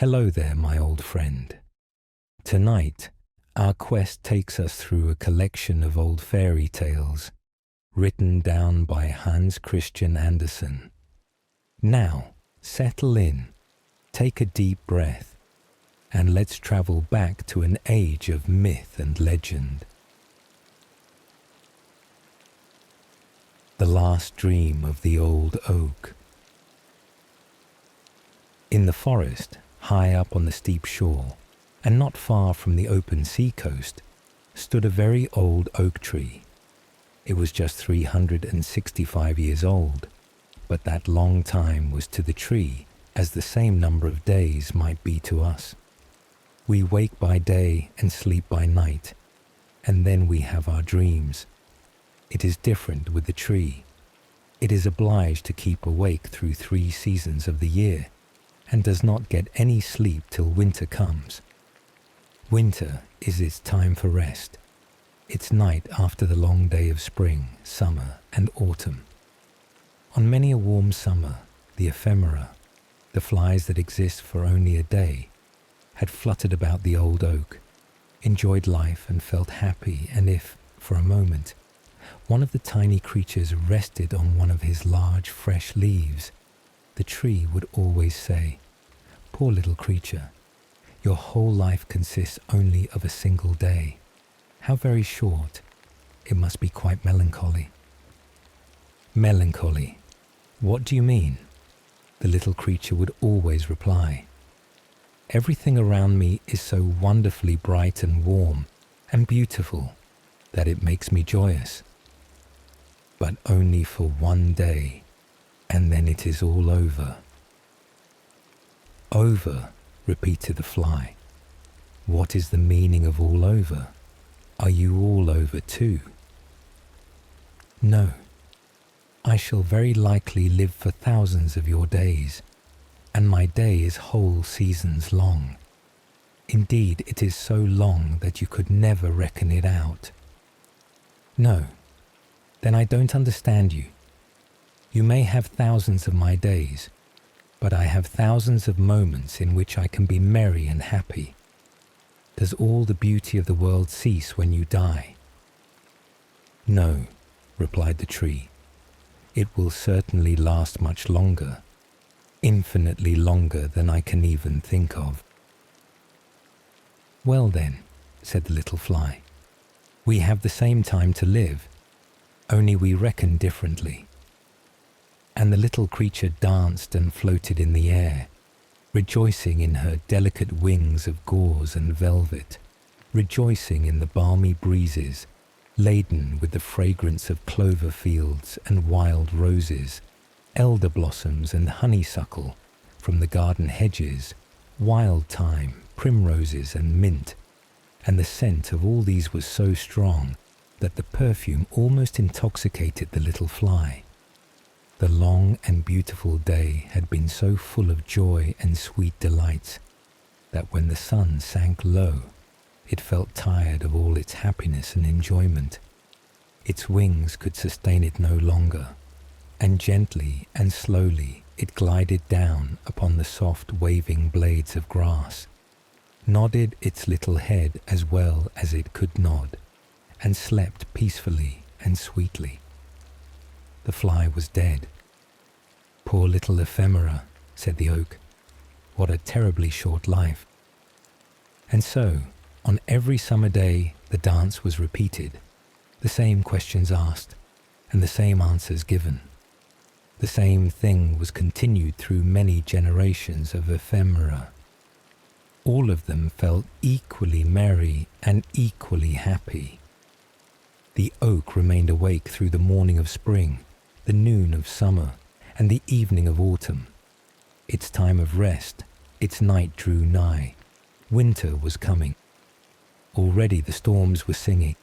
Hello there, my old friend. Tonight, our quest takes us through a collection of old fairy tales written down by Hans Christian Andersen. Now, settle in, take a deep breath, and let's travel back to an age of myth and legend. The Last Dream of the Old Oak. In the forest, high up on the steep shore, and not far from the open sea coast, stood a very old oak tree. It was just 365 years old, but that long time was to the tree as the same number of days might be to us. We wake by day and sleep by night, and then we have our dreams. It is different with the tree. It is obliged to keep awake through 3 seasons of the year, and does not get any sleep till winter comes. Winter is its time for rest, its night after the long day of spring, summer, and autumn. On many a warm summer, the ephemera, the flies that exist for only a day, had fluttered about the old oak, enjoyed life and felt happy, and if, for a moment, one of the tiny creatures rested on one of his large, fresh leaves, the tree would always say, "Poor little creature, your whole life consists only of a single day. How very short. It must be quite melancholy." "Melancholy? What do you mean?" the little creature would always reply. "Everything around me is so wonderfully bright and warm and beautiful that it makes me joyous. But only for one day, and then it is all over." "Over," repeated the fly. "What is the meaning of all over? Are you all over too?" "No. I shall very likely live for thousands of your days, and my day is whole seasons long. Indeed, it is so long that you could never reckon it out." "No. Then I don't understand you. You may have thousands of my days, but I have thousands of moments in which I can be merry and happy. Does all the beauty of the world cease when you die?" "No," replied the tree. "It will certainly last much longer, infinitely longer than I can even think of." "Well then," said the little fly, "we have the same time to live, only we reckon differently." And the little creature danced and floated in the air, rejoicing in her delicate wings of gauze and velvet, rejoicing in the balmy breezes, laden with the fragrance of clover fields and wild roses, elder blossoms and honeysuckle from the garden hedges, wild thyme, primroses and mint, and the scent of all these was so strong that the perfume almost intoxicated the little fly. The long and beautiful day had been so full of joy and sweet delights that when the sun sank low, it felt tired of all its happiness and enjoyment. Its wings could sustain it no longer, and gently and slowly it glided down upon the soft waving blades of grass, nodded its little head as well as it could nod, and slept peacefully and sweetly. The fly was dead. "Poor little ephemera," said the oak. "What a terribly short life." And so, on every summer day, the dance was repeated, the same questions asked, and the same answers given. The same thing was continued through many generations of ephemera. All of them felt equally merry and equally happy. The oak remained awake through the morning of spring, the noon of summer, and the evening of autumn. Its time of rest, its night drew nigh. Winter was coming. Already the storms were singing,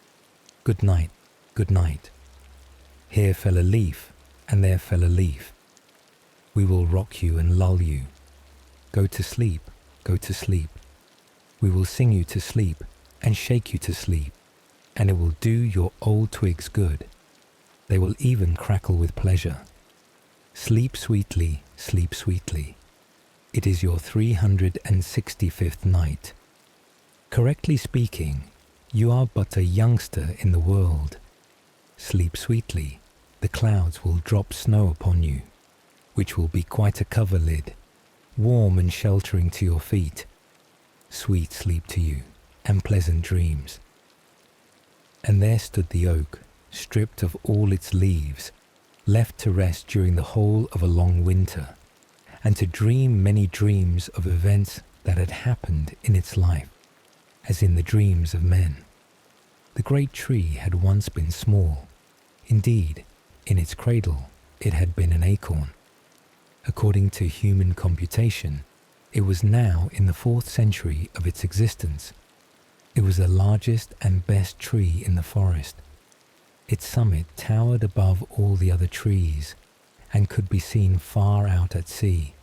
"Good night, good night." Here fell a leaf, and there fell a leaf. We will rock you and lull you. Go to sleep, go to sleep. We will sing you to sleep and shake you to sleep, and it will do your old twigs good. They will even crackle with pleasure. Sleep sweetly, sleep sweetly. It is your 365th night. Correctly speaking, you are but a youngster in the world. Sleep sweetly, the clouds will drop snow upon you, which will be quite a coverlid, warm and sheltering to your feet. Sweet sleep to you, and pleasant dreams. And there stood the oak, stripped of all its leaves, left to rest during the whole of a long winter, and to dream many dreams of events that had happened in its life, as in the dreams of men. The great tree had once been small. Indeed, in its cradle, it had been an acorn. According to human computation, it was now in the 4th century of its existence. It was the largest and best tree in the forest. Its summit towered above all the other trees and could be seen far out at sea,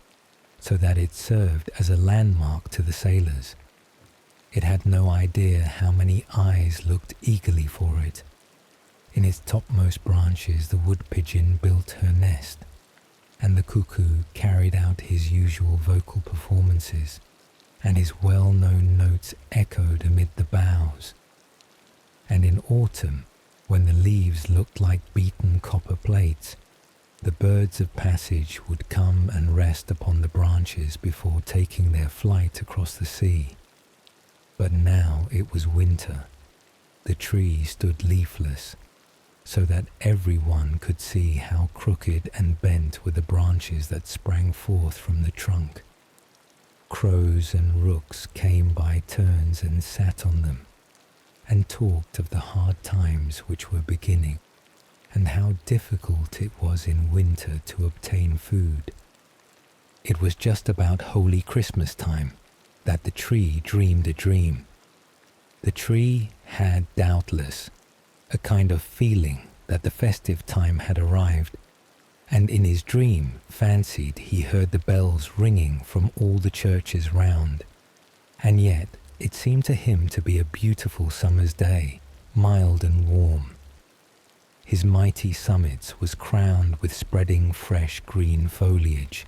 so that it served as a landmark to the sailors. It had no idea how many eyes looked eagerly for it. In its topmost branches the wood pigeon built her nest, and the cuckoo carried out his usual vocal performances, and his well-known notes echoed amid the boughs. And in autumn, when the leaves looked like beaten copper plates, the birds of passage would come and rest upon the branches before taking their flight across the sea. But now it was winter. The tree stood leafless, so that everyone could see how crooked and bent were the branches that sprang forth from the trunk. Crows and rooks came by turns and sat on them, and talked of the hard times which were beginning, and how difficult it was in winter to obtain food. It was just about Holy Christmas time that the tree dreamed a dream. The tree had, doubtless, a kind of feeling that the festive time had arrived, and in his dream fancied he heard the bells ringing from all the churches round. And yet it seemed to him to be a beautiful summer's day, mild and warm. His mighty summit was crowned with spreading fresh green foliage.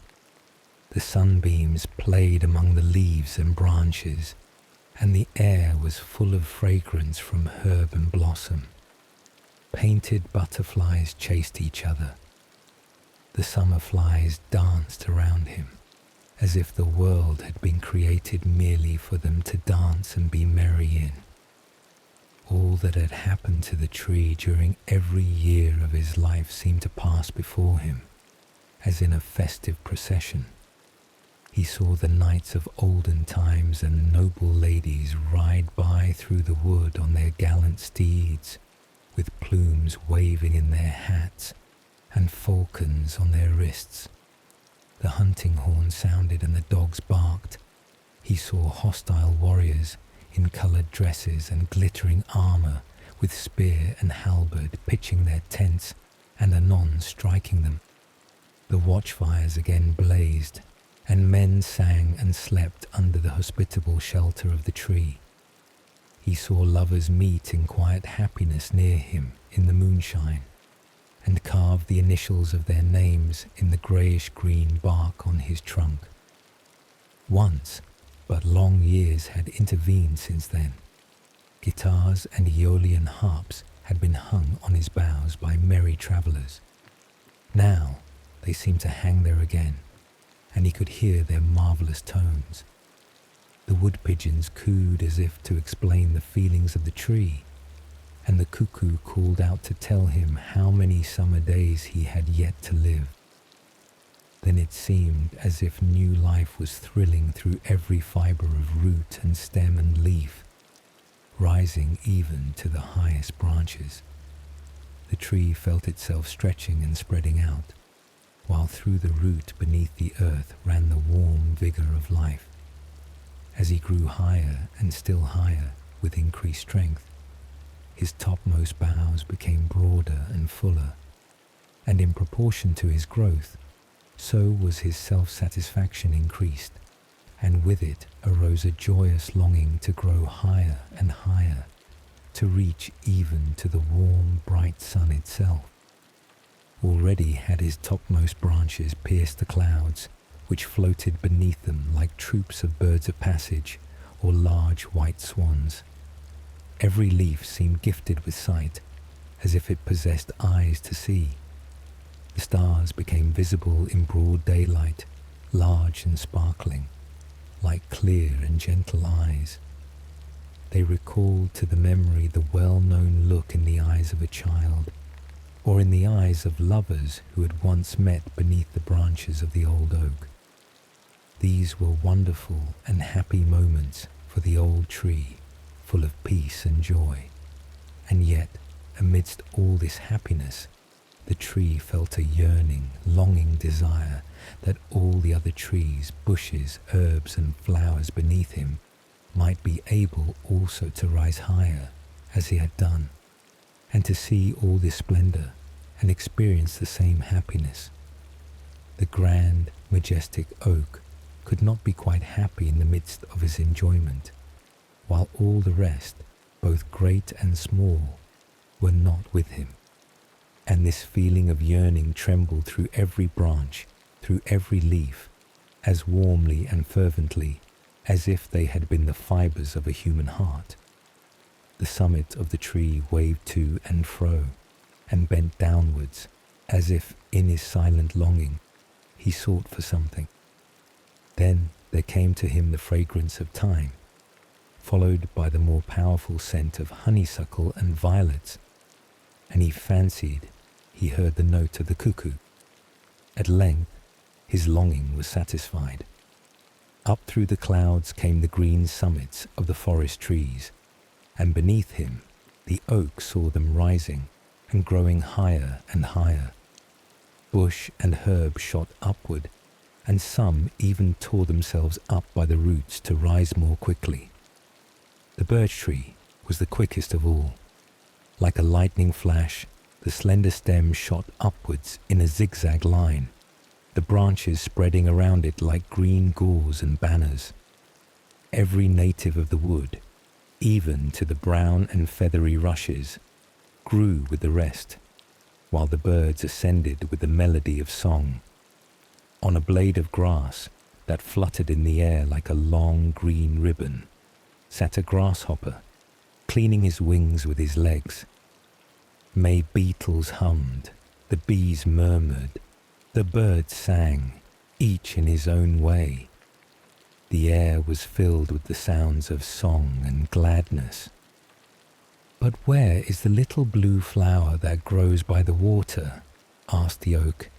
The sunbeams played among the leaves and branches, and the air was full of fragrance from herb and blossom. Painted butterflies chased each other. The summer flies danced around him, as if the world had been created merely for them to dance and be merry in. All that had happened to the tree during every year of his life seemed to pass before him, as in a festive procession. He saw the knights of olden times and noble ladies ride by through the wood on their gallant steeds, with plumes waving in their hats and falcons on their wrists. The hunting horn sounded and the dogs barked. He saw hostile warriors in coloured dresses and glittering armour, with spear and halberd pitching their tents and anon striking them. The watchfires again blazed, and men sang and slept under the hospitable shelter of the tree. He saw lovers meet in quiet happiness near him in the moonshine, and carve the initials of their names in the greyish-green bark on his trunk. Once, but long years had intervened since then. Guitars and Aeolian harps had been hung on his boughs by merry travellers. Now they seemed to hang there again, and he could hear their marvellous tones. The wood pigeons cooed as if to explain the feelings of the tree, and the cuckoo called out to tell him how many summer days he had yet to live. Then it seemed as if new life was thrilling through every fibre of root and stem and leaf, rising even to the highest branches. The tree felt itself stretching and spreading out, while through the root beneath the earth ran the warm vigour of life. As he grew higher and still higher with increased strength, his topmost boughs became broader and fuller, and in proportion to his growth, so was his self-satisfaction increased, and with it arose a joyous longing to grow higher and higher, to reach even to the warm, bright sun itself. Already had his topmost branches pierced the clouds, which floated beneath them like troops of birds of passage or large white swans. Every leaf seemed gifted with sight, as if it possessed eyes to see. The stars became visible in broad daylight, large and sparkling, like clear and gentle eyes. They recalled to the memory the well-known look in the eyes of a child, or in the eyes of lovers who had once met beneath the branches of the old oak. These were wonderful and happy moments for the old tree, full of peace and joy. And yet, amidst all this happiness, the tree felt a yearning, longing desire that all the other trees, bushes, herbs, and flowers beneath him might be able also to rise higher, as he had done, and to see all this splendor and experience the same happiness. The grand, majestic oak could not be quite happy in the midst of his enjoyment, while all the rest, both great and small, were not with him. And this feeling of yearning trembled through every branch, through every leaf, as warmly and fervently as if they had been the fibers of a human heart. The summit of the tree waved to and fro, and bent downwards, as if in his silent longing he sought for something. Then there came to him the fragrance of thyme, followed by the more powerful scent of honeysuckle and violets, and he fancied he heard the note of the cuckoo. At length his longing was satisfied. Up through the clouds came the green summits of the forest trees, and beneath him the oak saw them rising and growing higher and higher. Bush and herb shot upward, and some even tore themselves up by the roots to rise more quickly. The birch tree was the quickest of all. Like a lightning flash, the slender stem shot upwards in a zigzag line, the branches spreading around it like green gauze and banners. Every native of the wood, even to the brown and feathery rushes, grew with the rest, while the birds ascended with the melody of song. On a blade of grass that fluttered in the air like a long green ribbon sat a grasshopper, cleaning his wings with his legs. May beetles hummed, the bees murmured, the birds sang, each in his own way. The air was filled with the sounds of song and gladness. "But where is the little blue flower that grows by the water?" asked the oak.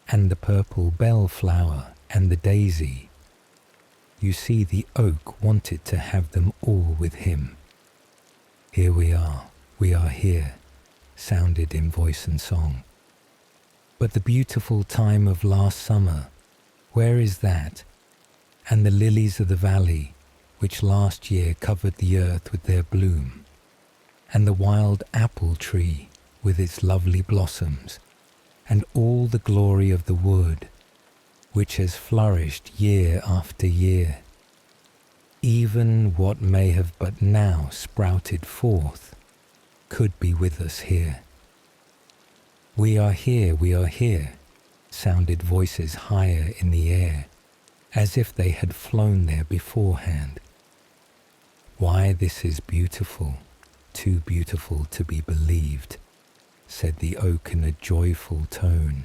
"And the purple bellflower and the daisy?" You see, the oak wanted to have them all with him. "Here we are here," sounded in voice and song. "But the beautiful time of last summer, where is that? And the lilies of the valley, which last year covered the earth with their bloom? And the wild apple tree with its lovely blossoms, and all the glory of the wood, which has flourished year after year? Even what may have but now sprouted forth could be with us here." We are here," sounded voices higher in the air, as if they had flown there beforehand. "Why, this is beautiful, too beautiful to be believed," said the oak in a joyful tone.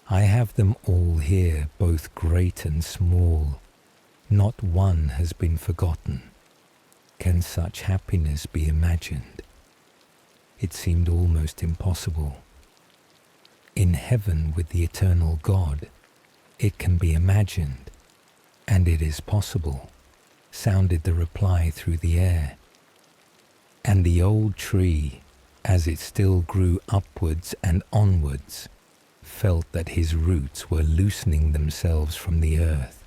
"I have them all here, both great and small. Not one has been forgotten. Can such happiness be imagined?" It seemed almost impossible. "In heaven with the eternal God, it can be imagined, and it is possible," sounded the reply through the air. And the old tree, as it still grew upwards and onwards, felt that his roots were loosening themselves from the earth.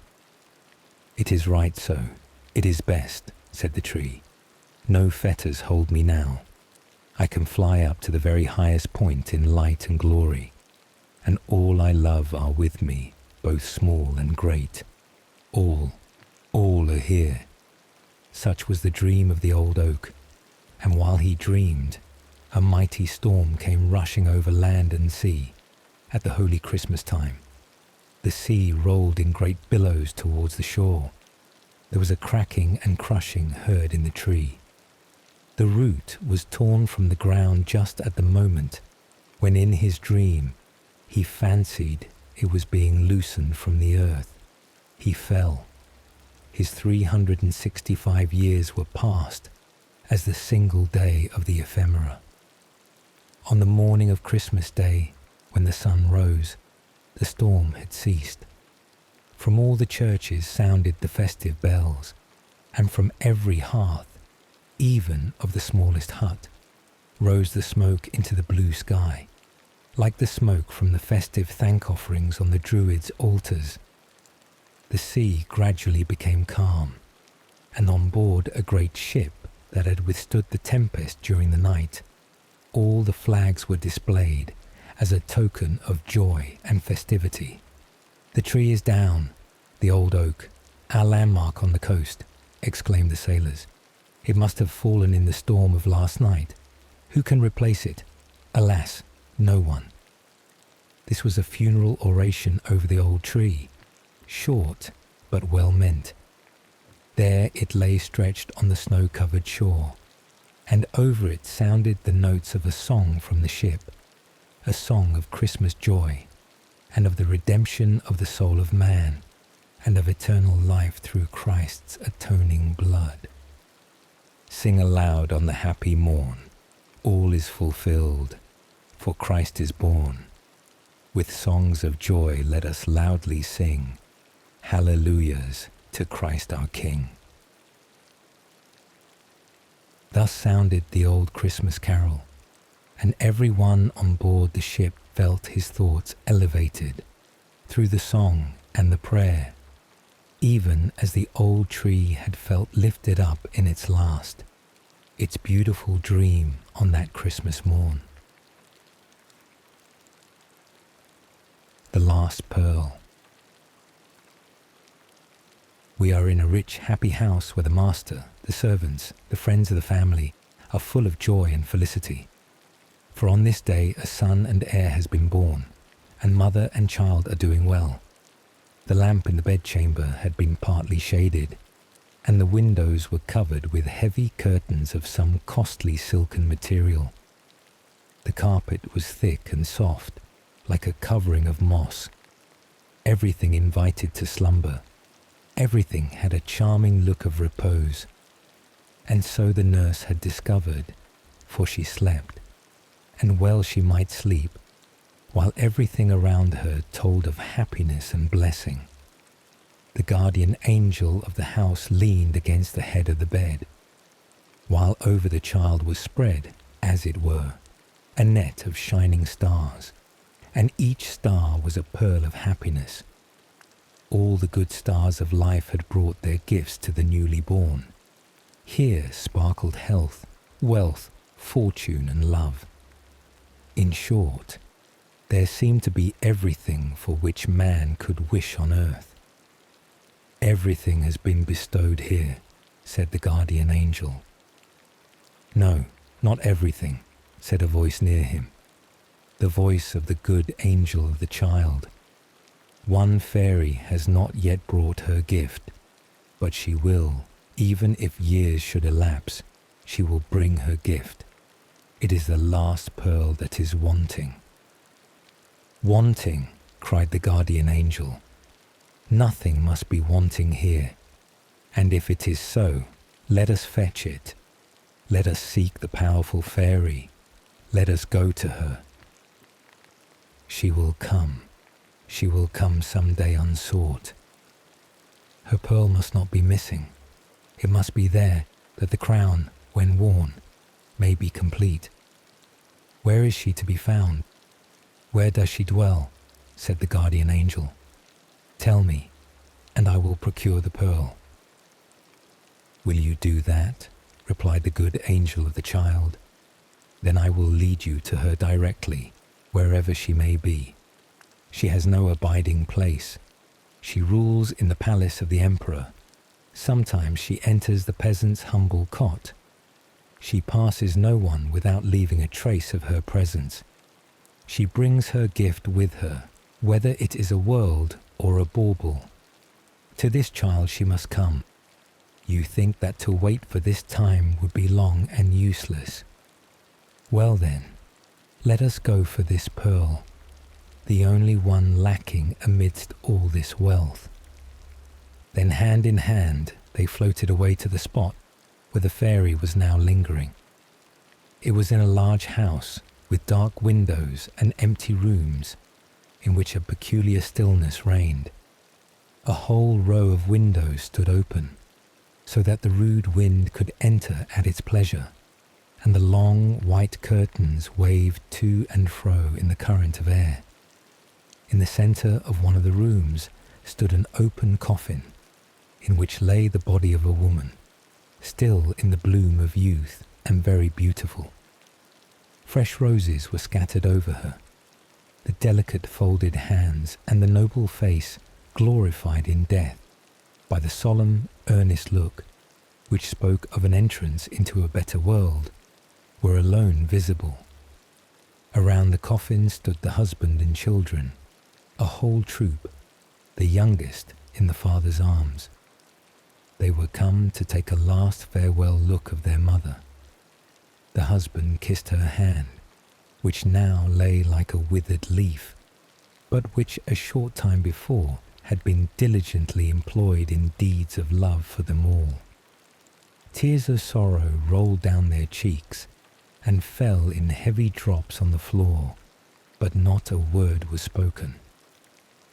"It is right so, it is best," said the tree. "No fetters hold me now. I can fly up to the very highest point in light and glory, and all I love are with me, both small and great. All are here." Such was the dream of the old oak, and while he dreamed, a mighty storm came rushing over land and sea at the holy Christmas time. The sea rolled in great billows towards the shore. There was a cracking and crushing heard in the tree. The root was torn from the ground just at the moment when in his dream he fancied it was being loosened from the earth. He fell. His 365 years were past as the single day of the ephemera. On the morning of Christmas Day, when the sun rose, the storm had ceased. From all the churches sounded the festive bells, and from every hearth, even of the smallest hut, rose the smoke into the blue sky, like the smoke from the festive thank offerings on the Druids' altars. The sea gradually became calm, and on board a great ship that had withstood the tempest during the night, all the flags were displayed as a token of joy and festivity. "The tree is down, the old oak, our landmark on the coast," exclaimed the sailors. "It must have fallen in the storm of last night. Who can replace it? Alas, no one." This was a funeral oration over the old tree, short but well meant. There it lay stretched on the snow-covered shore, and over it sounded the notes of a song from the ship, a song of Christmas joy, and of the redemption of the soul of man, and of eternal life through Christ's atoning blood. "Sing aloud on the happy morn, all is fulfilled, for Christ is born. With songs of joy let us loudly sing, hallelujahs to Christ our King." Thus sounded the old Christmas carol, and every one on board the ship felt his thoughts elevated through the song and the prayer, even as the old tree had felt lifted up in its last, its beautiful dream on that Christmas morn. The Last Pearl. We are in a rich, happy house where the master, the servants, the friends of the family are full of joy and felicity. For on this day a son and heir has been born, and mother and child are doing well. The lamp in the bedchamber had been partly shaded, and the windows were covered with heavy curtains of some costly silken material. The carpet was thick and soft, like a covering of moss. Everything invited to slumber. Everything had a charming look of repose. And so the nurse had discovered, for she slept, and well she might sleep, while everything around her told of happiness and blessing. The guardian angel of the house leaned against the head of the bed, while over the child was spread, as it were, a net of shining stars, and each star was a pearl of happiness. All the good stars of life had brought their gifts to the newly born. Here sparkled health, wealth, fortune, and love. In short, there seemed to be everything for which man could wish on earth. "Everything has been bestowed here," said the guardian angel. "No, not everything," said a voice near him, the voice of the good angel of the child. "One fairy has not yet brought her gift, but she will, even if years should elapse, she will bring her gift. It is the last pearl that is wanting." "Wanting," cried the guardian angel. "Nothing must be wanting here, and if it is so, let us fetch it. Let us seek the powerful fairy. Let us go to her. She will come. She will come some day unsought. Her pearl must not be missing. It must be there, that the crown, when worn, may be complete. Where is she to be found? Where does she dwell?" said the guardian angel. "Tell me, and I will procure the pearl." "Will you do that?" replied the good angel of the child. "Then I will lead you to her directly, wherever she may be. She has no abiding place. She rules in the palace of the emperor. Sometimes she enters the peasant's humble cot. She passes no one without leaving a trace of her presence. She brings her gift with her, whether it is a world or a bauble. To this child she must come. You think that to wait for this time would be long and useless. Well then, let us go for this pearl, the only one lacking amidst all this wealth. Then hand in hand they floated away to the spot where the fairy was now lingering. It was in a large house with dark windows and empty rooms in which a peculiar stillness reigned. A whole row of windows stood open, so that the rude wind could enter at its pleasure, and the long white curtains waved to and fro in the current of air. In the centre of one of the rooms stood an open coffin, in which lay the body of a woman, still in the bloom of youth and very beautiful. Fresh roses were scattered over her. The delicate folded hands and the noble face glorified in death by the solemn, earnest look, which spoke of an entrance into a better world, were alone visible. Around the coffin stood the husband and children, a whole troop, the youngest in the father's arms. They were come to take a last farewell look of their mother. The husband kissed her hand, which now lay like a withered leaf, but which a short time before had been diligently employed in deeds of love for them all. Tears of sorrow rolled down their cheeks and fell in heavy drops on the floor, but not a word was spoken.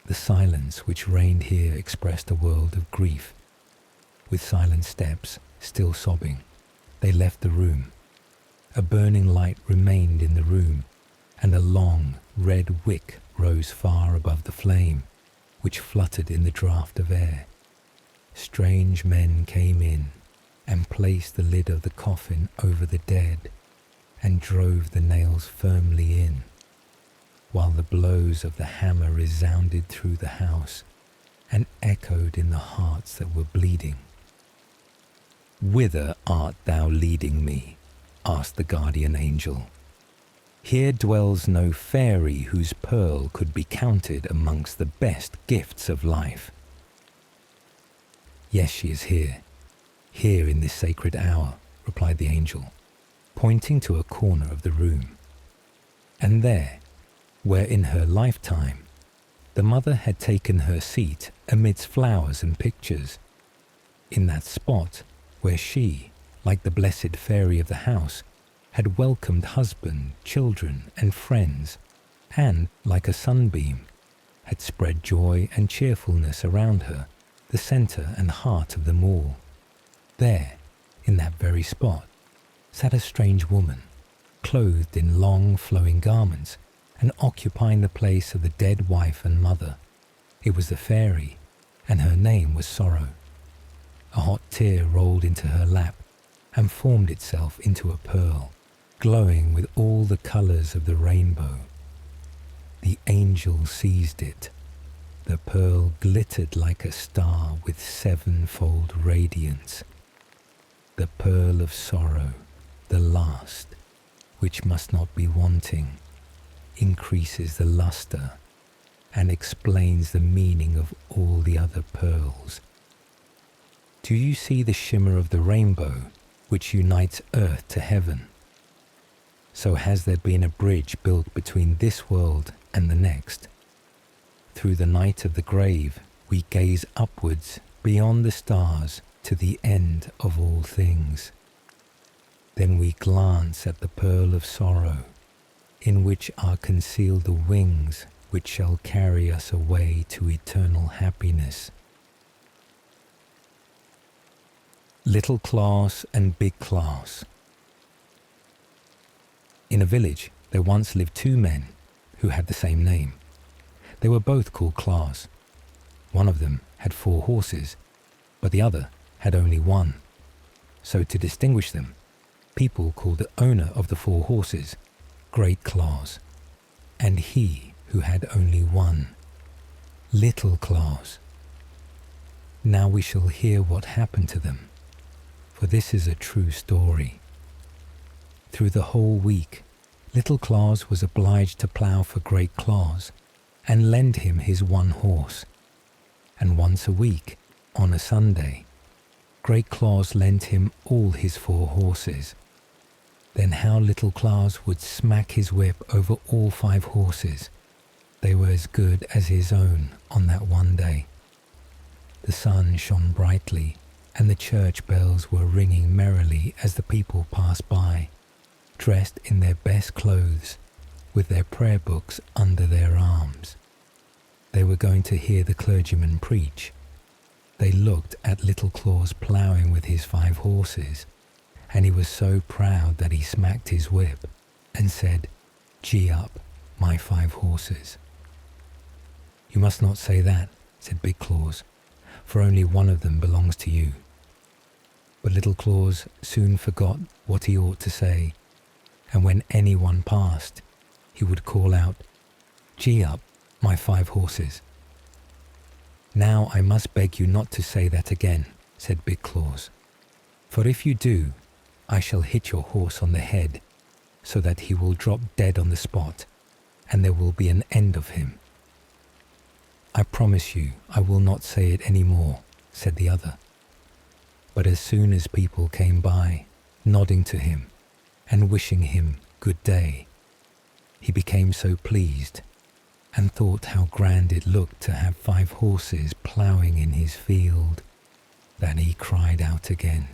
The silence which reigned here expressed a world of grief. With silent steps, still sobbing, they left the room. A burning light remained in the room, and a long red wick rose far above the flame, which fluttered in the draught of air. Strange men came in and placed the lid of the coffin over the dead and drove the nails firmly in, while the blows of the hammer resounded through the house and echoed in the hearts that were bleeding. "Whither art thou leading me?" asked the guardian angel. "Here dwells no fairy whose pearl could be counted amongst the best gifts of life." "Yes, she is here in this sacred hour," replied the angel, pointing to a corner of the room. And there, where in her lifetime the mother had taken her seat amidst flowers and pictures, in that spot where she, like the blessed fairy of the house, had welcomed husband, children, and friends, and, like a sunbeam, had spread joy and cheerfulness around her, the centre and heart of them all. There, in that very spot, sat a strange woman, clothed in long flowing garments, and occupying the place of the dead wife and mother. It was the fairy, and her name was Sorrow. A hot tear rolled into her lap and formed itself into a pearl, glowing with all the colours of the rainbow. The angel seized it. The pearl glittered like a star with sevenfold radiance. The pearl of sorrow, the last, which must not be wanting, increases the lustre and explains the meaning of all the other pearls. Do you see the shimmer of the rainbow which unites earth to heaven? So has there been a bridge built between this world and the next. Through the night of the grave we gaze upwards beyond the stars to the end of all things. Then we glance at the pearl of sorrow, in which are concealed the wings which shall carry us away to eternal happiness. Little Claus and Big Claus. In a village there once lived two men who had the same name. They were both called Claus. One of them had 4 horses, but the other had only one. So to distinguish them, people called the owner of the 4 horses Great Claus, and he who had only one, Little Claus. Now we shall hear what happened to them, for this is a true story. Through the whole week, Little Claus was obliged to plough for Great Claus and lend him his one horse, and once a week, on a Sunday, Great Claus lent him all his 4 horses. Then how Little Claus would smack his whip over all 5 horses. They were as good as his own on that one day. The sun shone brightly, and the church bells were ringing merrily as the people passed by, dressed in their best clothes, with their prayer books under their arms. They were going to hear the clergyman preach. They looked at Little Claus ploughing with his 5 horses, and he was so proud that he smacked his whip and said, "Gee up, my 5 horses." "You must not say that," said Big Claus, "for only one of them belongs to you." But Little Claus soon forgot what he ought to say, and when anyone passed, he would call out, "Gee up, my 5 horses." "Now I must beg you not to say that again," said Big Claus, "for if you do, I shall hit your horse on the head, so that he will drop dead on the spot, and there will be an end of him." "I promise you I will not say it any more," said the other. But as soon as people came by, nodding to him and wishing him good day, he became so pleased and thought how grand it looked to have 5 horses ploughing in his field, that he cried out again,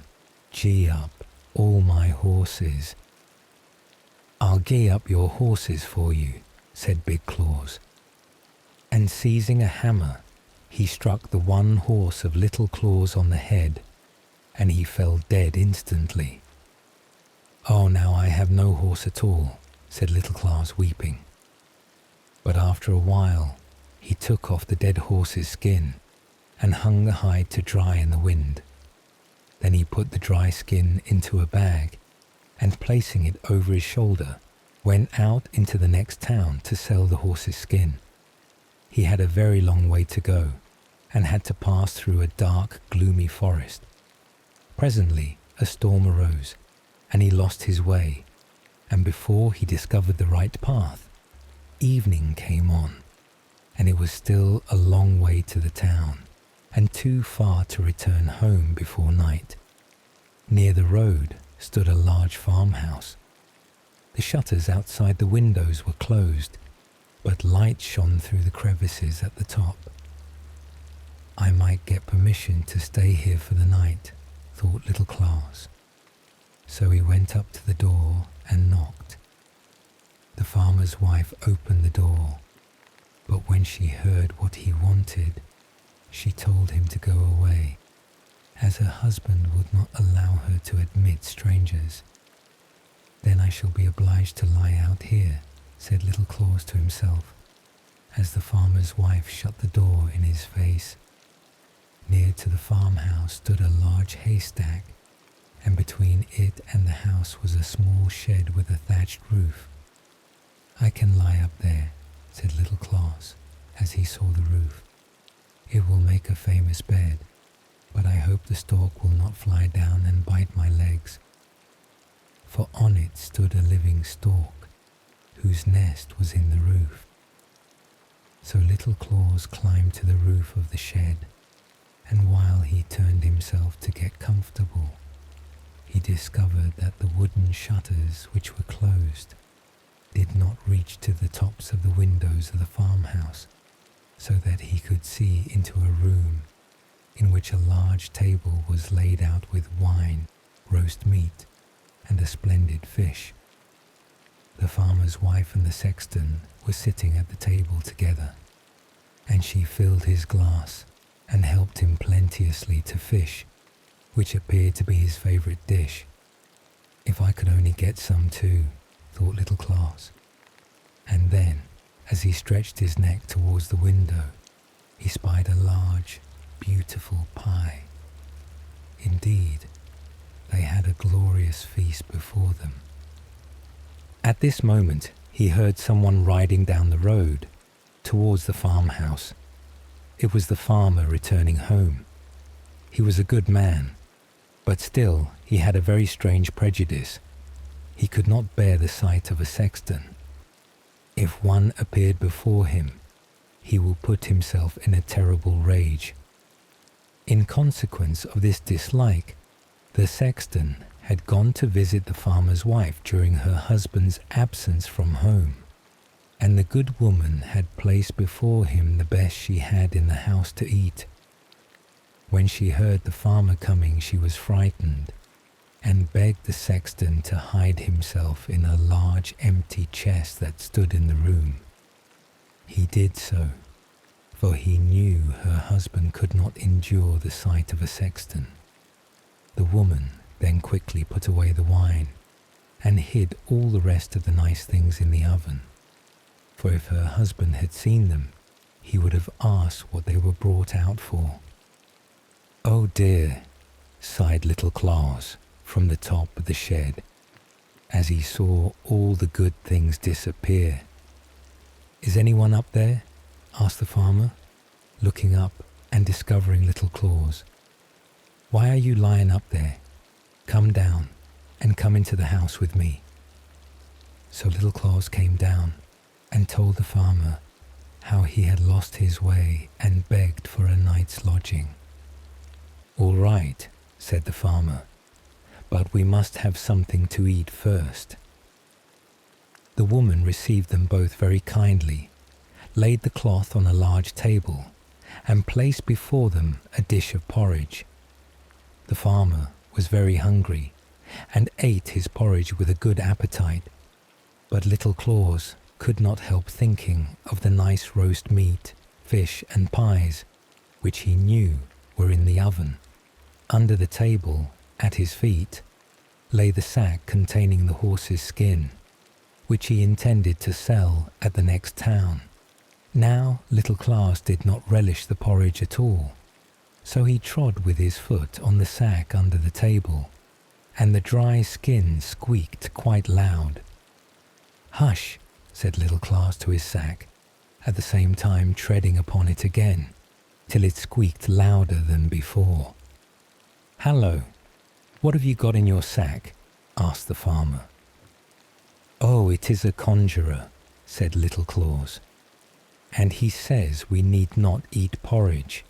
"Gee up, all my horses." "I'll gee up your horses for you," said Big Claus. And seizing a hammer, he struck the one horse of Little Claus on the head, and he fell dead instantly. "Oh, now I have no horse at all," said Little Claus, weeping. But after a while, he took off the dead horse's skin and hung the hide to dry in the wind. Then he put the dry skin into a bag and, placing it over his shoulder, went out into the next town to sell the horse's skin. He had a very long way to go and had to pass through a dark, gloomy forest. Presently, a storm arose, and he lost his way, and before he discovered the right path, evening came on, and it was still a long way to the town, and too far to return home before night. Near the road stood a large farmhouse. The shutters outside the windows were closed, but light shone through the crevices at the top. "I might get permission to stay here for the night," thought Little Claus. So he went up to the door and knocked. The farmer's wife opened the door, but when she heard what he wanted, she told him to go away, as her husband would not allow her to admit strangers. "Then I shall be obliged to lie out here," said Little Claus to himself, as the farmer's wife shut the door in his face. Near to the farmhouse stood a large haystack, and between it and the house was a small shed with a thatched roof. "I can lie up there," said Little Claus, as he saw the roof. "It will make a famous bed, but I hope the stork will not fly down and bite my legs." For on it stood a living stork, whose nest was in the roof. So Little Claus climbed to the roof of the shed, and while he turned himself to get comfortable, he discovered that the wooden shutters, which were closed, did not reach to the tops of the windows of the farmhouse, so that he could see into a room in which a large table was laid out with wine, roast meat, and a splendid fish. The farmer's wife and the sexton were sitting at the table together, and she filled his glass and helped him plenteously to fish, which appeared to be his favourite dish. "If I could only get some too," thought Little Claus. And then, as he stretched his neck towards the window, he spied a large, beautiful pie. Indeed, they had a glorious feast before them. At this moment, he heard someone riding down the road towards the farmhouse. It was the farmer returning home. He was a good man, but still he had a very strange prejudice. He could not bear the sight of a sexton. If one appeared before him, he would put himself in a terrible rage In consequence of this dislike, the sexton had gone to visit the farmer's wife during her husband's absence from home, and the good woman had placed before him the best she had in the house to eat. When she heard the farmer coming, she was frightened, and begged the sexton to hide himself in a large empty chest that stood in the room. He did so, for he knew her husband could not endure the sight of a sexton. The woman then quickly put away the wine, and hid all the rest of the nice things in the oven, for if her husband had seen them, he would have asked what they were brought out for. "Oh dear," sighed Little Claus from the top of the shed, as he saw all the good things disappear. "Is anyone up there?" asked the farmer, looking up and discovering Little Claus. "Why are you lying up there? Come down and come into the house with me." So Little Claus came down and told the farmer how he had lost his way and begged for a night's lodging. "All right," said the farmer, "but we must have something to eat first." The woman received them both very kindly, laid the cloth on a large table, and placed before them a dish of porridge. The farmer was very hungry, and ate his porridge with a good appetite, but Little Claus could not help thinking of the nice roast meat, fish, and pies, which he knew were in the oven. Under the table, at his feet, lay the sack containing the horse's skin, which he intended to sell at the next town. Now Little Claus did not relish the porridge at all, so he trod with his foot on the sack under the table, and the dry skin squeaked quite loud. "Hush," said Little Claus to his sack, at the same time treading upon it again, till it squeaked louder than before. "Hallo, what have you got in your sack?" asked the farmer. "Oh, it is a conjurer," said Little Claus, "and he says we need not eat porridge,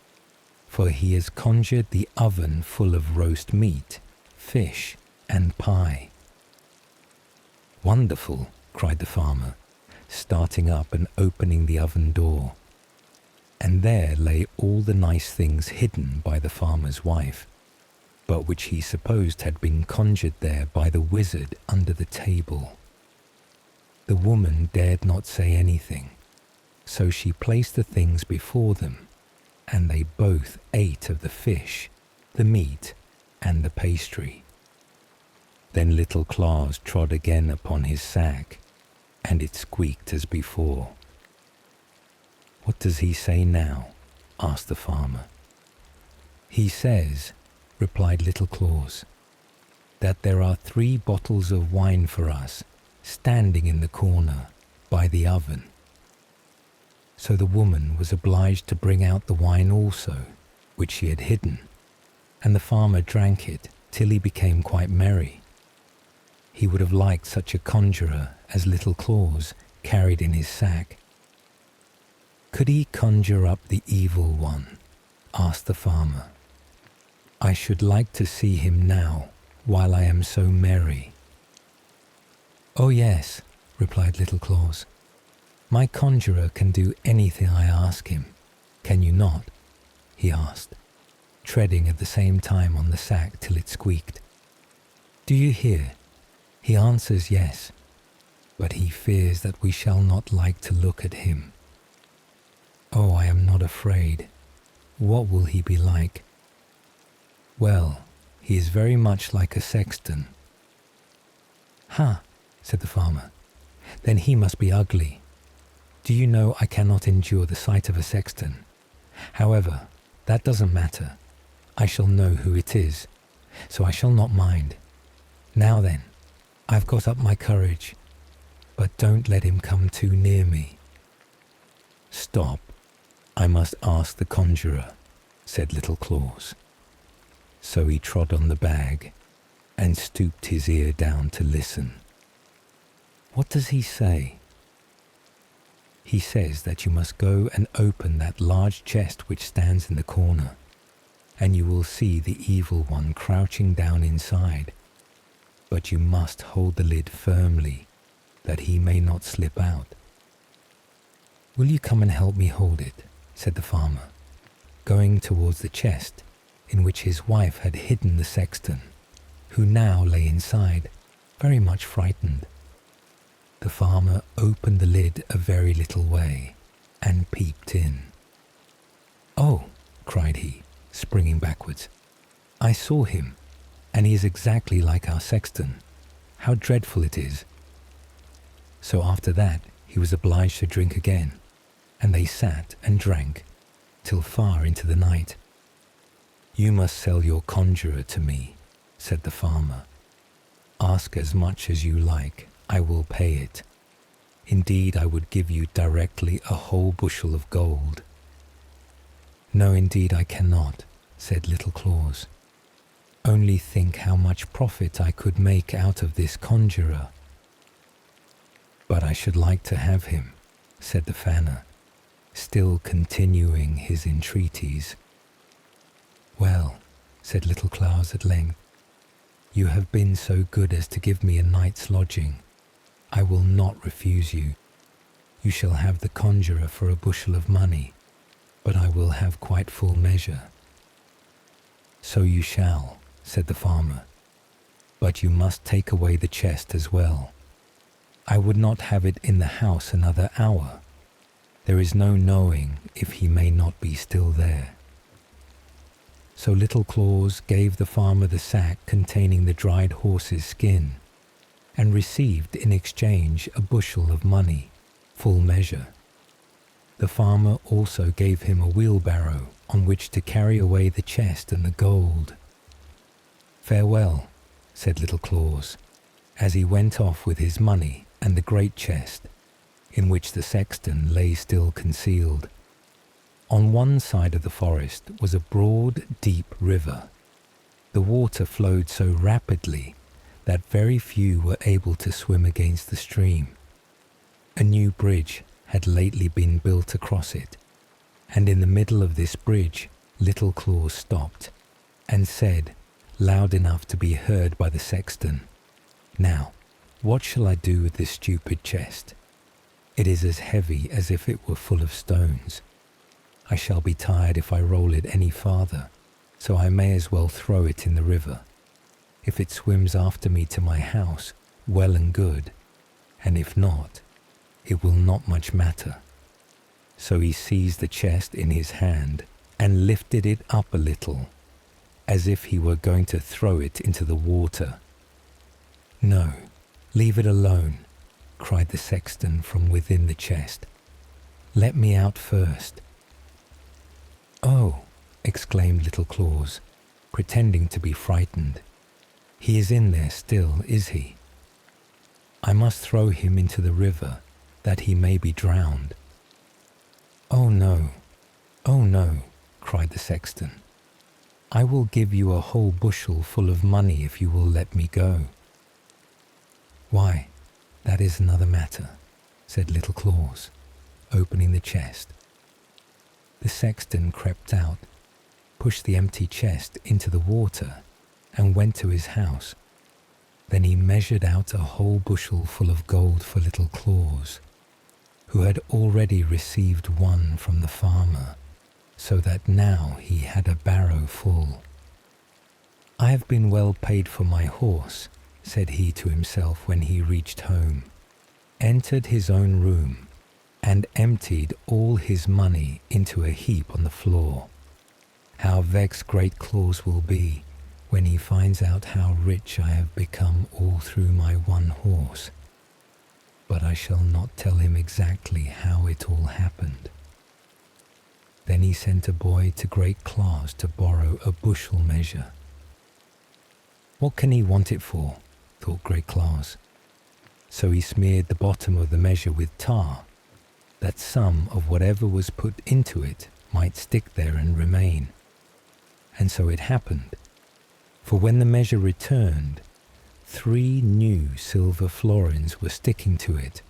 for he has conjured the oven full of roast meat, fish, and pie." "Wonderful," cried the farmer, starting up and opening the oven door. And there lay all the nice things hidden by the farmer's wife, but which he supposed had been conjured there by the wizard under the table. The woman dared not say anything, so she placed the things before them, and they both ate of the fish, the meat, and the pastry. Then Little Claus trod again upon his sack, and it squeaked as before. "What does he say now?" asked the farmer. "He says," replied Little Claus, "that there are 3 bottles of wine for us, standing in the corner by the oven." So the woman was obliged to bring out the wine also, which she had hidden, and the farmer drank it till he became quite merry. He would have liked such a conjurer as Little Claus carried in his sack. "Could he conjure up the evil one?" asked the farmer. "I should like to see him now, while I am so merry." "Oh yes," replied Little Claus. "My conjurer can do anything I ask him. Can you not?" he asked, treading at the same time on the sack till it squeaked. "Do you hear? He answers yes, but he fears that we shall not like to look at him. Oh, I am not afraid. What will he be like?" "Well, he is very much like a sexton." "Ha," said the farmer, "then he must be ugly. Do you know I cannot endure the sight of a sexton? However, that doesn't matter. I shall know who it is, so I shall not mind. Now then, I've got up my courage, but don't let him come too near me." "Stop, I must ask the conjurer," said Little Claus. So he trod on the bag and stooped his ear down to listen. "What does he say?" "He says that you must go and open that large chest which stands in the corner. and you will see the evil one crouching down inside. But you must hold the lid firmly, that he may not slip out." "Will you come and help me hold it?" said the farmer, going towards the chest in which his wife had hidden the sexton, who now lay inside, very much frightened. The farmer opened the lid a very little way and peeped in. "Oh," cried he, springing backwards, "I saw him, and he is exactly like our sexton. How dreadful it is!" So after that he was obliged to drink again, and they sat and drank till far into the night. "You must sell your conjurer to me," said the farmer. "Ask as much as you like, I will pay it. Indeed, I would give you directly a whole bushel of gold." "No, indeed I cannot," said Little Claus. "Only think how much profit I could make out of this conjurer." "But I should like to have him," said the fanner, still continuing his entreaties. "Well," said Little Claus at length, "you have been so good as to give me a night's lodging. I will not refuse you. You shall have the conjurer for a bushel of money, but I will have quite full measure." "So you shall," said the farmer, "but you must take away the chest as well. I would not have it in the house another hour. There is no knowing if he may not be still there." So Little Claus gave the farmer the sack containing the dried horse's skin, and received in exchange a bushel of money, full measure. The farmer also gave him a wheelbarrow on which to carry away the chest and the gold. "Farewell," said Little Claus, as he went off with his money and the great chest, in which the sexton lay still concealed. On one side of the forest was a broad, deep river. The water flowed so rapidly that very few were able to swim against the stream. A new bridge had lately been built across it, and in the middle of this bridge Little Claus stopped and said, loud enough to be heard by the sexton, "Now, what shall I do with this stupid chest? It is as heavy as if it were full of stones. I shall be tired if I roll it any farther, so I may as well throw it in the river. If it swims after me to my house, well and good, and if not, it will not much matter." So he seized the chest in his hand and lifted it up a little, as if he were going to throw it into the water. "No, leave it alone," cried the sexton from within the chest. "Let me out first." "Oh," exclaimed Little Claus, pretending to be frightened. "He is in there still, is he? I must throw him into the river, that he may be drowned." "Oh no, oh no," cried the sexton. "I will give you a whole bushel full of money if you will let me go." "Why, that is another matter," said Little Claus, opening the chest. The sexton crept out, pushed the empty chest into the water, and went to his house. Then he measured out a whole bushel full of gold for Little Claus, who had already received one from the farmer, so that now he had a barrow full. "I have been well paid for my horse," said he to himself when he reached home, entered his own room, and emptied all his money into a heap on the floor. "How vexed Great Claus will be when he finds out how rich I have become all through my one horse. But I shall not tell him exactly how it all happened." Then he sent a boy to Great Claus to borrow a bushel measure. "What can he want it for?" thought Great Claus. So he smeared the bottom of the measure with tar, that some of whatever was put into it might stick there and remain. And so it happened, for when the measure returned, 3 new silver florins were sticking to it.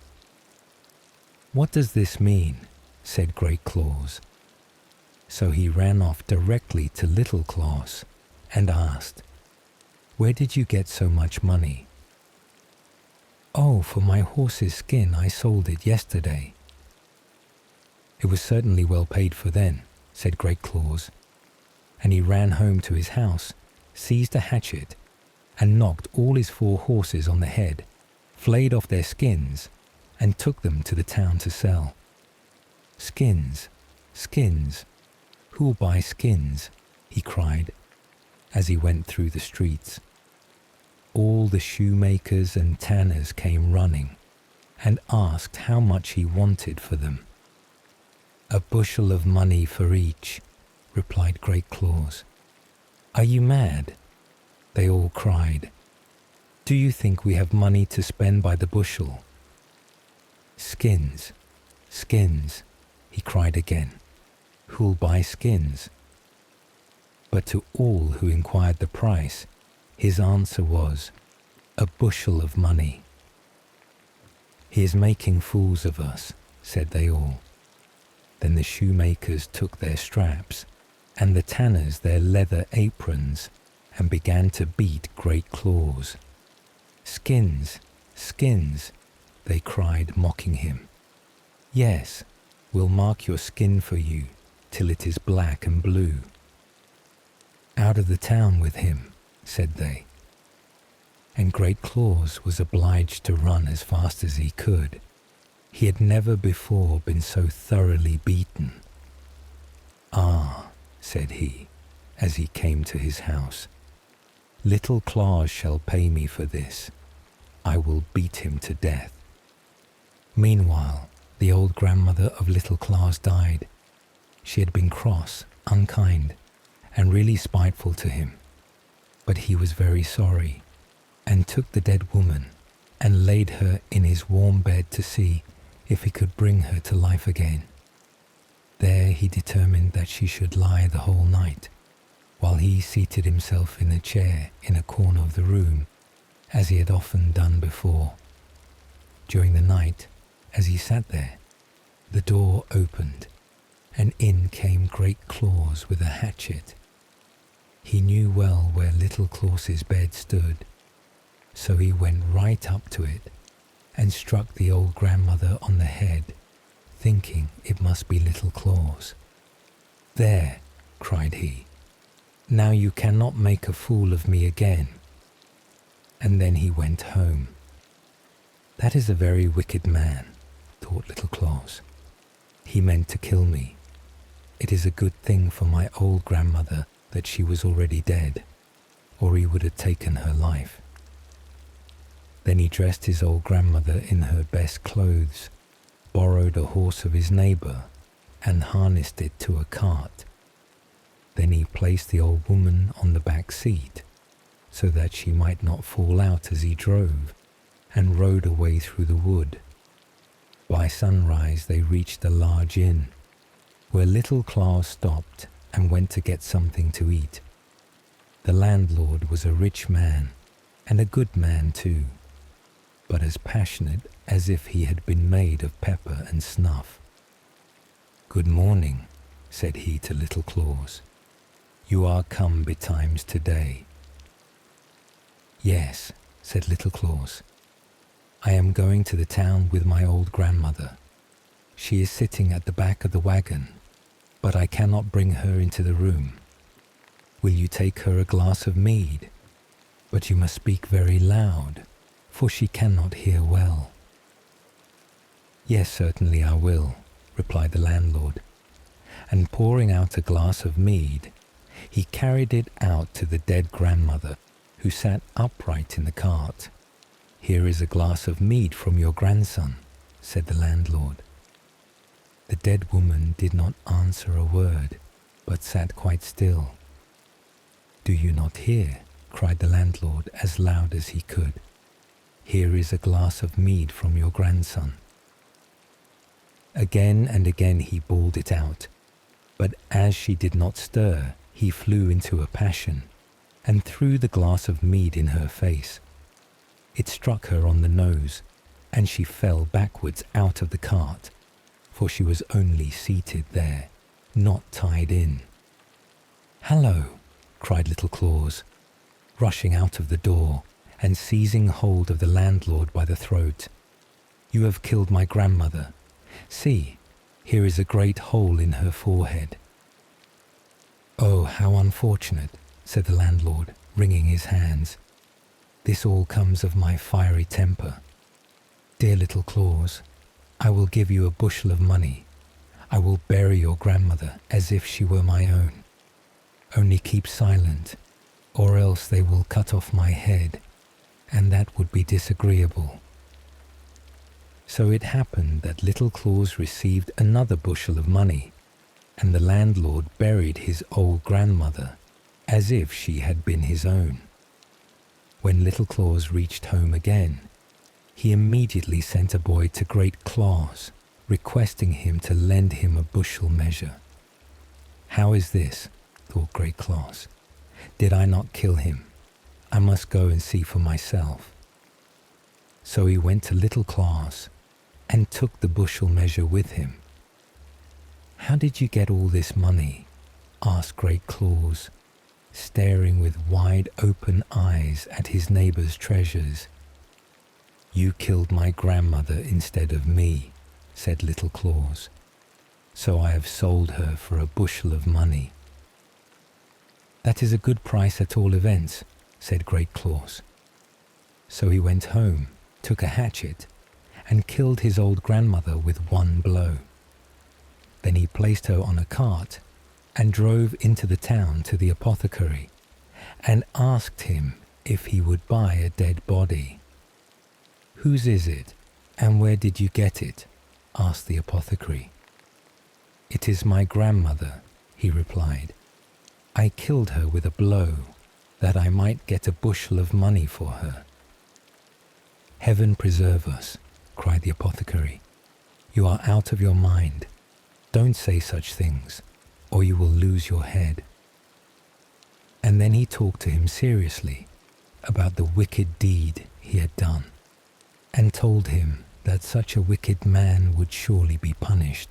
"What does this mean?" said Great Claus. So he ran off directly to Little Claus and asked, "Where did you get so much money?" "Oh, for my horse's skin. I sold it yesterday." "It was certainly well paid for then," said Great Claus, and he ran home to his house, seized a hatchet, and knocked all his 4 horses on the head, flayed off their skins, and took them to the town to sell. "Skins, skins, who'll buy skins?" he cried as he went through the streets. All the shoemakers and tanners came running and asked how much he wanted for them. "A bushel of money for each," replied Great Claus. "Are you mad?" they all cried. "Do you think we have money to spend by the bushel?" "Skins, skins," he cried again. "Who'll buy skins?" But to all who inquired the price, his answer was, "A bushel of money." "He is making fools of us," said they all. Then the shoemakers took their straps, and the tanners their leather aprons, and began to beat Great Claus. "Skins, skins," they cried, mocking him. "Yes, we'll mark your skin for you till it is black and blue." "Out of the town with him," said they. And Great Claus was obliged to run as fast as he could. He had never before been so thoroughly beaten. "Ah," said he, as he came to his house, "Little Claus shall pay me for this. I will beat him to death." Meanwhile, the old grandmother of Little Claus died. She had been cross, unkind, and really spiteful to him. But he was very sorry, and took the dead woman and laid her in his warm bed to see if he could bring her to life again. There he determined that she should lie the whole night, while he seated himself in a chair in a corner of the room, as he had often done before. During the night, as he sat there, the door opened, and in came Great Claus with a hatchet. He knew well where Little Claus's bed stood, so he went right up to it and struck the old grandmother on the head, thinking it must be Little Claus. "There," cried he, "now you cannot make a fool of me again." And then he went home. "That is a very wicked man," thought Little Claus. "He meant to kill me. It is a good thing for my old grandmother that she was already dead, or he would have taken her life." Then he dressed his old grandmother in her best clothes, borrowed a horse of his neighbor, and harnessed it to a cart. Then he placed the old woman on the back seat, so that she might not fall out as he drove, and rode away through the wood. By sunrise they reached a large inn, where Little Claus stopped and went to get something to eat. The landlord was a rich man, and a good man too, but as passionate as if he had been made of pepper and snuff. "Good morning," said he to Little Claus. "You are come betimes today." "Yes," said Little Claus. "I am going to the town with my old grandmother. She is sitting at the back of the wagon, but I cannot bring her into the room. Will you take her a glass of mead? But you must speak very loud, for she cannot hear well." "Yes, certainly I will," replied the landlord, and pouring out a glass of mead, he carried it out to the dead grandmother, who sat upright in the cart. "Here is a glass of mead from your grandson," said the landlord. The dead woman did not answer a word, but sat quite still. "Do you not hear?" cried the landlord as loud as he could. "Here is a glass of mead from your grandson." Again and again he bawled it out, but as she did not stir, he flew into a passion and threw the glass of mead in her face. It struck her on the nose, and she fell backwards out of the cart, for she was only seated there, not tied in. "Hallo!" cried Little Claus, rushing out of the door and seizing hold of the landlord by the throat. "You have killed my grandmother. See, here is a great hole in her forehead." "Oh, how unfortunate," said the landlord, wringing his hands. "This all comes of my fiery temper. Dear Little Claus, I will give you a bushel of money. I will bury your grandmother as if she were my own. Only keep silent, or else they will cut off my head, and that would be disagreeable." So it happened that Little Claus received another bushel of money, and the landlord buried his old grandmother as if she had been his own. When Little Claus reached home again, he immediately sent a boy to Great Claus, requesting him to lend him a bushel measure. "How is this?" thought Great Claus. "Did I not kill him? I must go and see for myself." So he went to Little Claus and took the bushel measure with him. "How did you get all this money?" asked Great Claus, staring with wide open eyes at his neighbor's treasures. "You killed my grandmother instead of me," said Little Claus, "so I have sold her for a bushel of money." "That is a good price at all events," said Great Claus. So he went home, took a hatchet, and killed his old grandmother with one blow. Then he placed her on a cart and drove into the town to the apothecary and asked him if he would buy a dead body. "Whose is it, and where did you get it?" asked the apothecary. "It is my grandmother," he replied. "I killed her with a blow that I might get a bushel of money for her." "Heaven preserve us," cried the apothecary. "You are out of your mind. Don't say such things, or you will lose your head." And then he talked to him seriously about the wicked deed he had done, and told him that such a wicked man would surely be punished.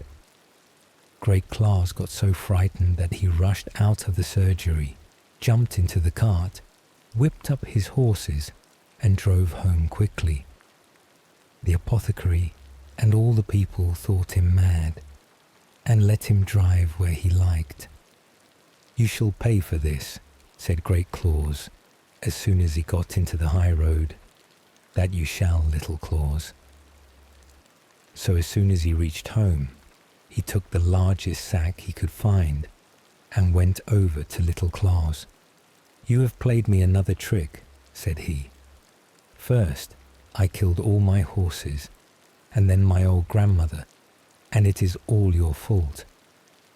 Great Claus got so frightened that he rushed out of the surgery, jumped into the cart, whipped up his horses, and drove home quickly. The apothecary and all the people thought him mad, and let him drive where he liked. "You shall pay for this," said Great Claus, as soon as he got into the high road. "That you shall, Little Claus." So as soon as he reached home, he took the largest sack he could find and went over to Little Claus. "You have played me another trick," said he. "First, I killed all my horses, and then my old grandmother, and it is all your fault,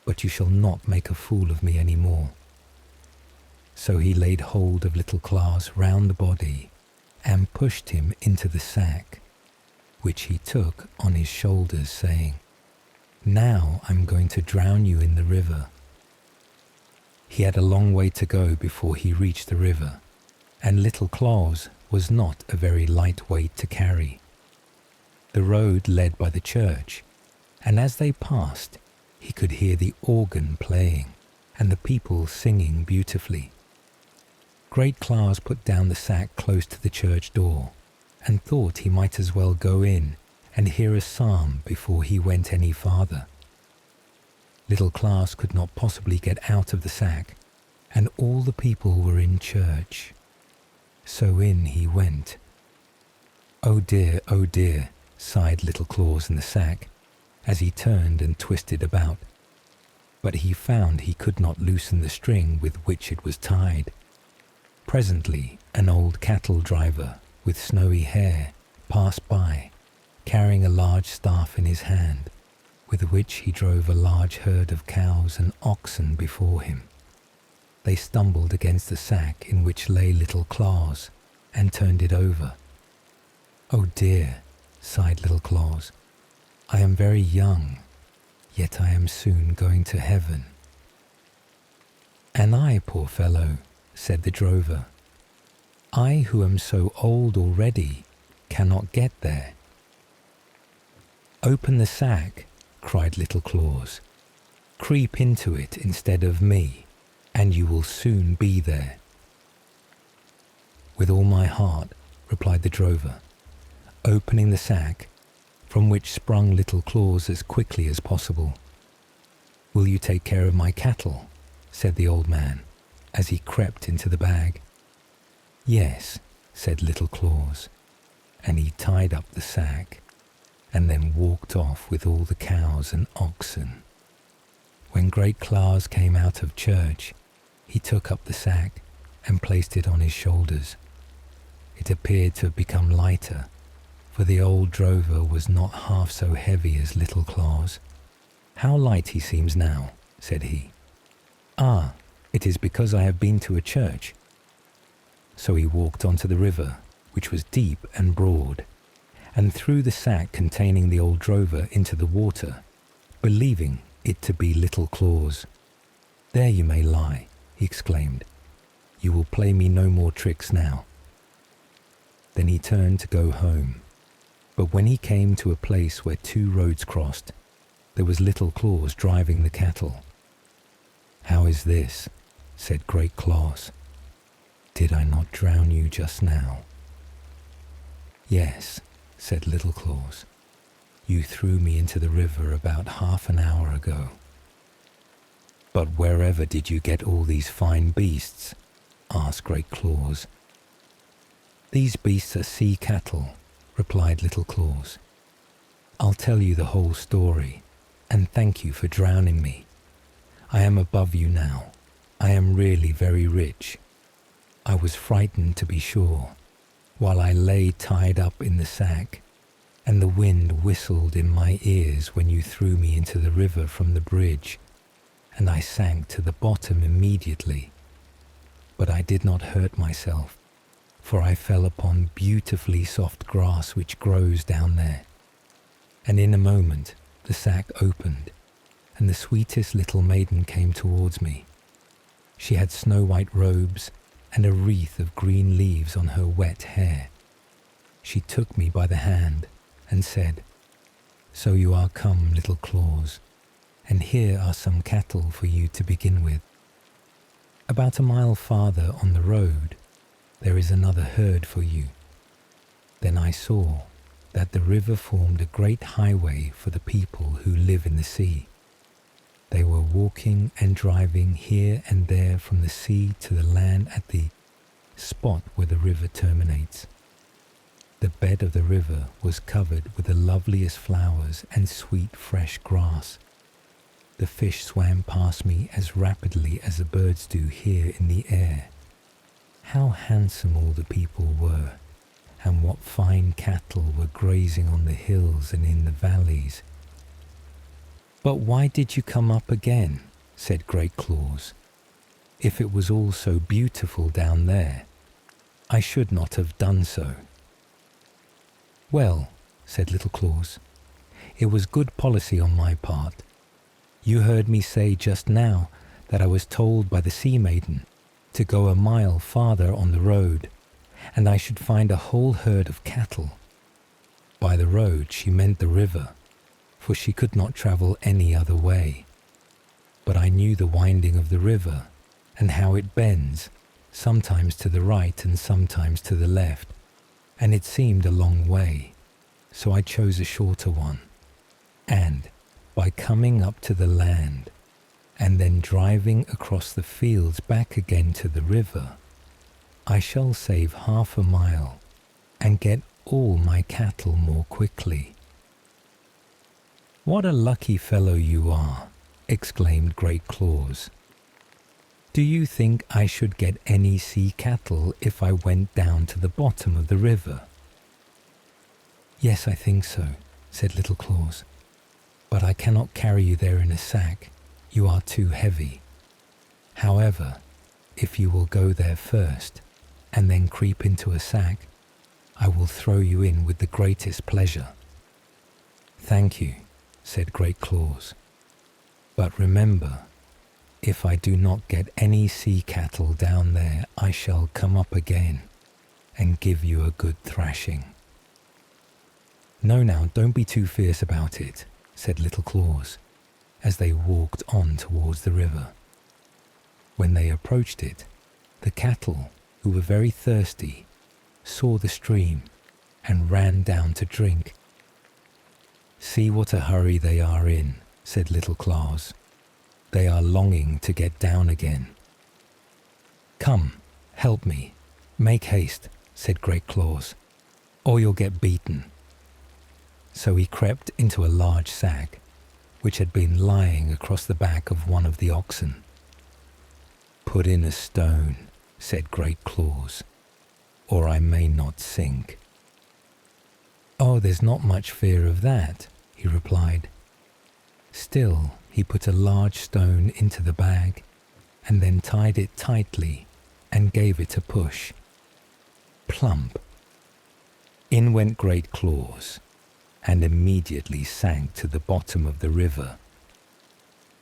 but you shall not make a fool of me any more." So he laid hold of Little Claus round the body and pushed him into the sack, which he took on his shoulders, saying, "Now I'm going to drown you in the river." He had a long way to go before he reached the river, and Little Claus was not a very light weight to carry. The road led by the church, and as they passed, he could hear the organ playing and the people singing beautifully. Great Claus put down the sack close to the church door and thought he might as well go in and hear a psalm before he went any farther. Little Claus could not possibly get out of the sack, and all the people were in church. So in he went. Oh dear, sighed Little Claus in the sack, as he turned and twisted about. But he found he could not loosen the string with which it was tied. Presently an old cattle driver with snowy hair passed by, carrying a large staff in his hand, with which he drove a large herd of cows and oxen before him. They stumbled against the sack in which lay Little Claus, and turned it over. Oh dear, sighed Little Claus, I am very young, yet I am soon going to heaven. And I, poor fellow, said the drover, I who am so old already cannot get there. Open the sack, cried Little Claus. Creep into it instead of me, and you will soon be there." "With all my heart," replied the drover, opening the sack, from which sprung Little Claus as quickly as possible. "Will you take care of my cattle?" said the old man, as he crept into the bag. "Yes," said Little Claus, and he tied up the sack, and then walked off with all the cows and oxen. When Great Claus came out of church, he took up the sack and placed it on his shoulders. It appeared to have become lighter, for the old drover was not half so heavy as Little Claus. "How light he seems now," said he. "Ah, it is because I have been to a church." So he walked onto the river, which was deep and broad, and threw the sack containing the old drover into the water, believing it to be Little Claus. "There you may lie," he exclaimed. "You will play me no more tricks now." Then he turned to go home, but when he came to a place where two roads crossed, there was Little Claus driving the cattle. "How is this?" said Great Claus. "Did I not drown you just now?" "Yes," said Little Claus. "You threw me into the river about half an hour ago." "But wherever did you get all these fine beasts?" asked Great Claus. "These beasts are sea cattle," replied Little Claus. "I'll tell you the whole story, and thank you for drowning me. I am above you now. I am really very rich. I was frightened, to be sure, while I lay tied up in the sack, and the wind whistled in my ears when you threw me into the river from the bridge, and I sank to the bottom immediately. But I did not hurt myself, for I fell upon beautifully soft grass which grows down there. And in a moment the sack opened, and the sweetest little maiden came towards me. She had snow-white robes and a wreath of green leaves on her wet hair. She took me by the hand and said, "So you are come, Little Claus, and here are some cattle for you to begin with. About a mile farther on the road, there is another herd for you." Then I saw that the river formed a great highway for the people who live in the sea. They were walking and driving here and there from the sea to the land at the spot where the river terminates. The bed of the river was covered with the loveliest flowers and sweet fresh grass. The fish swam past me as rapidly as the birds do here in the air. How handsome all the people were, and what fine cattle were grazing on the hills and in the valleys. "But why did you come up again?" said Great Claus. "If it was all so beautiful down there, I should not have done so." "Well," said Little Claus, "it was good policy on my part. You heard me say just now that I was told by the sea maiden to go a mile farther on the road, and I should find a whole herd of cattle. By the road she meant the river, for she could not travel any other way. But I knew the winding of the river, and how it bends, sometimes to the right and sometimes to the left, and it seemed a long way, so I chose a shorter one. And by coming up to the land, and then driving across the fields back again to the river, I shall save half a mile and get all my cattle more quickly." "What a lucky fellow you are," exclaimed Great Claus. "Do you think I should get any sea cattle if I went down to the bottom of the river?" "Yes, I think so," said Little Claus. "But I cannot carry you there in a sack. You are too heavy. However, if you will go there first, and then creep into a sack, I will throw you in with the greatest pleasure." "Thank you," said Great Claus. "But remember, if I do not get any sea cattle down there, I shall come up again and give you a good thrashing." "No, now, don't be too fierce about it," said Little Claus. as they walked on towards the river. When they approached it, the cattle, who were very thirsty, saw the stream and ran down to drink. "See what a hurry they are in," said Little Claus. "They are longing to get down again." "Come, help me. Make haste," said Great Claus, "or you'll get beaten." So he crept into a large sack, which had been lying across the back of one of the oxen. "Put in a stone," said Great Claus, "or I may not sink." "Oh, there's not much fear of that," he replied. Still, he put a large stone into the bag, and then tied it tightly and gave it a push. Plump! In went Great Claus, and immediately sank to the bottom of the river.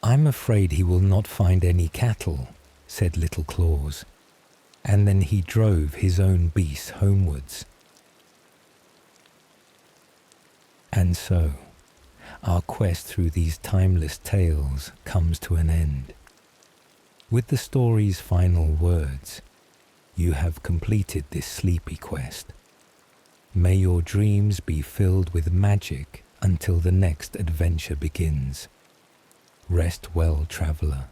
"I'm afraid he will not find any cattle," said Little Claus, and then he drove his own beast homewards. And so, our quest through these timeless tales comes to an end. With the story's final words, you have completed this sleepy quest. May your dreams be filled with magic until the next adventure begins. Rest well, traveller.